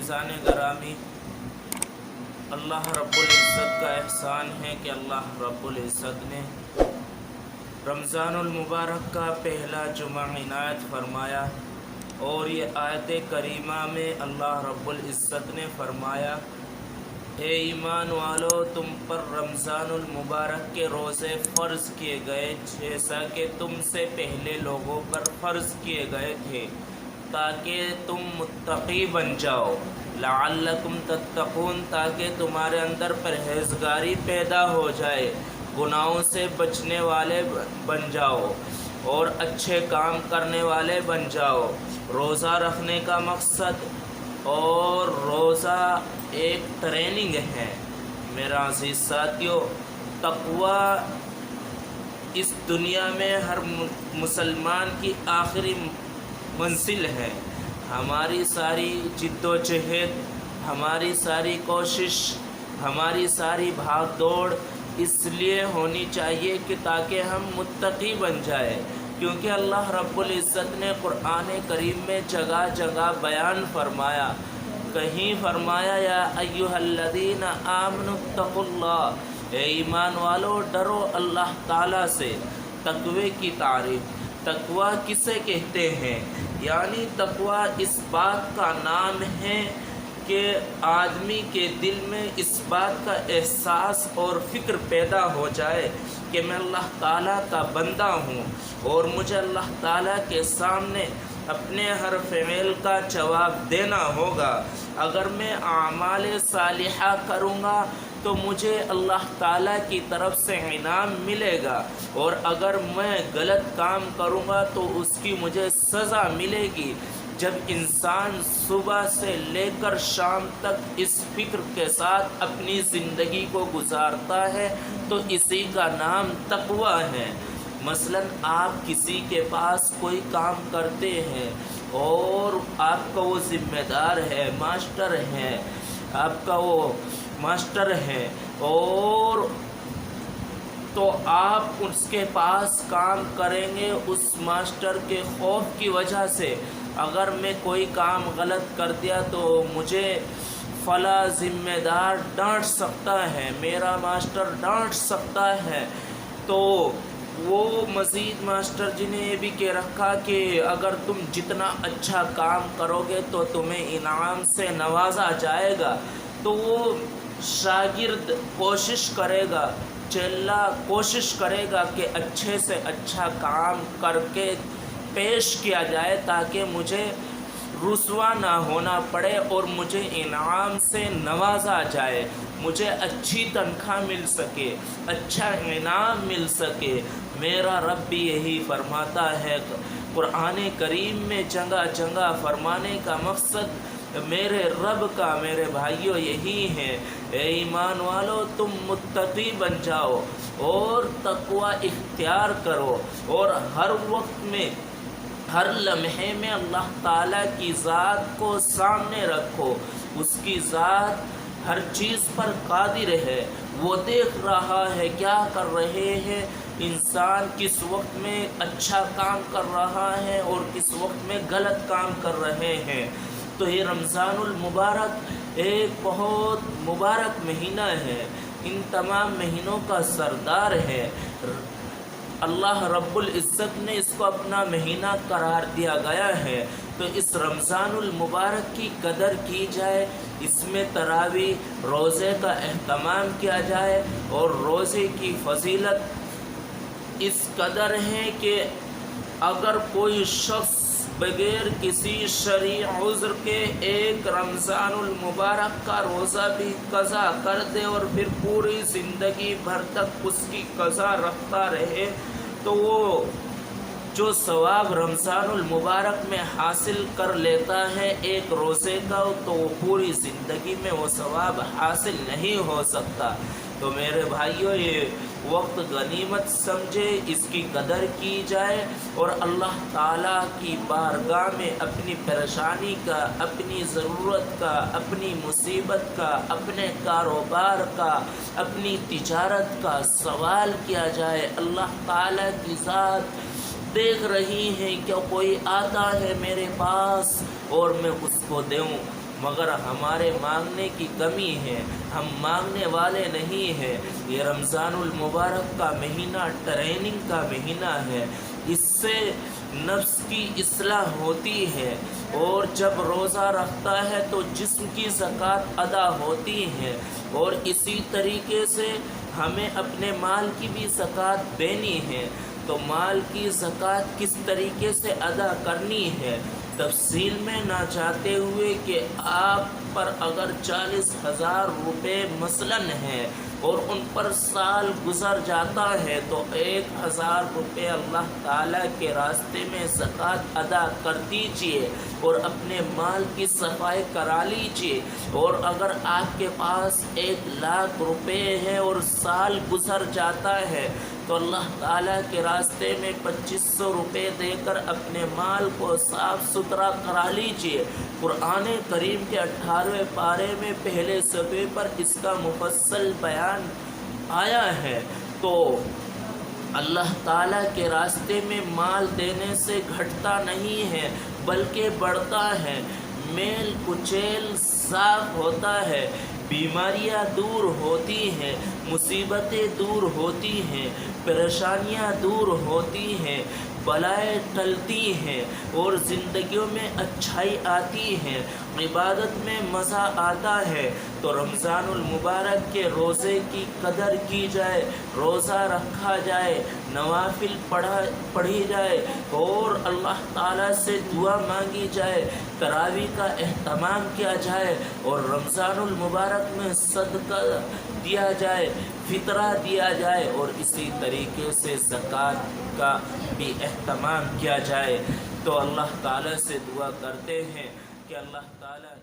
अज़ीज़ान गरामी, अल्लाह रब्बुल इज़्ज़त का एहसान है कि अल्लाह रब्बुल इज़्ज़त ने रमज़ानुल मुबारक का पहला जुमा इनायत फरमाया। और ये आयत करीमा में अल्लाह रब्बुल इज़्ज़त ने फरमाया, ए ईमान वालो, तुम पर रमज़ानुल मुबारक के रोज़े फ़र्ज़ किए गए जैसा कि तुमसे पहले लोगों पर फ़र्ज़ किए गए थे, ताकि तुम मुत्तक़ी बन जाओ। लअल्लकुम तत्तक़ून, ताकि तुम्हारे अंदर परहेज़गारी पैदा हो जाए, गुनाहों से बचने वाले बन जाओ और अच्छे काम करने वाले बन जाओ। रोज़ा रखने का मकसद, और रोज़ा एक ट्रेनिंग है मेरा अज़ीज़ साथियों। तक़वा इस दुनिया में हर मुसलमान की आखिरी मंजिल है। हमारी सारी जिद्दोजहद, हमारी सारी कोशिश, हमारी सारी भाग दौड़ इसलिए होनी चाहिए कि ताकि हम मुत्तक़ी बन जाए, क्योंकि अल्लाह रब्बुल इज़्ज़त ने कुरान करीम में जगह जगह बयान फरमाया। कहीं फरमाया, या अय्युहल्लज़ीना आमनुत्तक़ुल्लाह, ए ईमान वालो डरो अल्लाह ताला से। तक़वे की तारीफ़, तक़वा किसे कहते हैं? यानी तक़वा इस बात का नाम है कि आदमी के दिल में इस बात का एहसास और फ़िक्र पैदा हो जाए कि मैं अल्लाह ताला का बंदा हूँ और मुझे अल्लाह ताला के सामने अपने हर फ़ेल का जवाब देना होगा। अगर मैं आमाल सालिहा करूँगा तो मुझे अल्लाह ताला की तरफ से इनाम मिलेगा, और अगर मैं गलत काम करूँगा तो उसकी मुझे सज़ा मिलेगी। जब इंसान सुबह से लेकर शाम तक इस फिक्र के साथ अपनी ज़िंदगी को गुजारता है तो इसी का नाम तक़वा है। मसलन आप किसी के पास कोई काम करते हैं और आपका वो ज़िम्मेदार है, मास्टर है, आपका वो मास्टर है, और तो आप उसके पास काम करेंगे उस मास्टर के खौफ की वजह से। अगर मैं कोई काम गलत कर दिया तो मुझे फला ज़िम्मेदार डांट सकता है, मेरा मास्टर डांट सकता है, तो वो मज़ीद मास्टर जी ने ये भी कह रखा कि अगर तुम जितना अच्छा काम करोगे तो तुम्हें इनाम से नवाजा जाएगा। तो वो शागिर्द कोशिश करेगा, चेला कोशिश करेगा कि अच्छे से अच्छा काम करके पेश किया जाए ताकि मुझे रुसवा ना होना पड़े और मुझे इनाम से नवाजा जाए, मुझे अच्छी तनख्वाह मिल सके, अच्छा इनाम मिल सके। मेरा रब भी यही फरमाता है कुरान करीम में, जगह जगह फरमाने का मकसद मेरे रब का, मेरे भाइयों, यही है, ए ईमान वालो तुम मुत्तक़ी बन जाओ और तक़वा इख्तियार करो, और हर वक्त में, हर लम्हे में अल्लाह ताला की ज़ात को सामने रखो। उसकी ज़ात हर चीज़ पर कादिर है, वो देख रहा है क्या कर रहे हैं इंसान, किस वक्त में अच्छा काम कर रहा है और किस वक्त में गलत काम कर रहे हैं। तो ये रमज़ानुल मुबारक एक बहुत मुबारक महीना है, इन तमाम महीनों का सरदार है। अल्लाह रब्बुल इज़्ज़त ने इसको अपना महीना करार दिया गया है। तो इस रमज़ानुल मुबारक की कदर की जाए, इसमें तरावी रोज़े का एहतमाम किया जाए, और रोज़े की फजीलत इस कदर है कि अगर कोई शख्स बगैर किसी शरई उज़्र के एक रमज़ानुल मुबारक का रोज़ा भी कज़ा कर दे और फिर पूरी ज़िंदगी भर तक उसकी कज़ा रखता रहे, तो वो जो सवाब रमज़ानुल मुबारक में हासिल कर लेता है एक रोज़े का, तो वो पूरी ज़िंदगी में वो सवाब हासिल नहीं हो सकता। तो मेरे भाइयों, ये वक्त गनीमत समझे, इसकी कदर की जाए और अल्लाह ताला की बारगाह में अपनी परेशानी का, अपनी ज़रूरत का, अपनी मुसीबत का, अपने कारोबार का, अपनी तिजारत का सवाल किया जाए। अल्लाह ताला की ज़ात देख रही है, क्या कोई आता है मेरे पास और मैं उसको दूँ, مگر ہمارے مانگنے کی کمی ہے، ہم مانگنے والے نہیں ہیں۔ یہ رمضان المبارک کا مہینہ ٹریننگ کا مہینہ ہے، اس سے نفس کی اصلاح ہوتی ہے، اور جب روزہ رکھتا ہے تو جسم کی زکوٰۃ ادا ہوتی ہے، اور اسی طریقے سے ہمیں اپنے مال کی بھی زکوٰۃ دینی ہے۔ تو مال کی زکوٰۃ کس طریقے سے ادا کرنی ہے، تفصیل میں نہ جاتے ہوئے کہ آپ پر اگر 40,000 روپے مثلاً ہیں اور ان پر سال گزر جاتا ہے تو 1,000 روپے اللہ تعالیٰ کے راستے میں زکوٰۃ ادا کر دیجئے اور اپنے مال کی صفائی کرا لیجئے۔ اور اگر آپ کے پاس 1,00,000 روپے ہے اور سال گزر جاتا ہے تو اللہ تعالیٰ کے راستے میں 2,500 روپے دے کر اپنے مال کو صاف ستھرا کرا لیجئے۔ قرآن کریم کے 18ویں پارے میں پہلے صفحے پر اس کا مفصل بیان آیا ہے۔ تو اللہ تعالیٰ کے راستے میں مال دینے سے گھٹتا نہیں ہے بلکہ بڑھتا ہے، میل کچیل صاف ہوتا ہے، بیماریاں دور ہوتی ہیں، مصیبتیں دور ہوتی ہیں، پریشانیاں دور ہوتی ہیں، بلائیں ٹلتی ہیں اور زندگیوں میں اچھائی آتی ہے، عبادت میں مزہ آتا ہے۔ تو رمضان المبارک کے روزے کی قدر کی جائے، روزہ رکھا جائے، نوافل پڑھی جائے اور اللہ تعالیٰ سے دعا مانگی جائے، تراویح کا اہتمام کیا جائے اور رمضان المبارک میں صدقہ دیا جائے، فطرہ دیا جائے، اور اسی طریقے سے زکوٰۃ کا بھی اہتمام کیا جائے۔ تو اللہ تعالیٰ سے دعا کرتے ہیں کہ اللہ تعالیٰ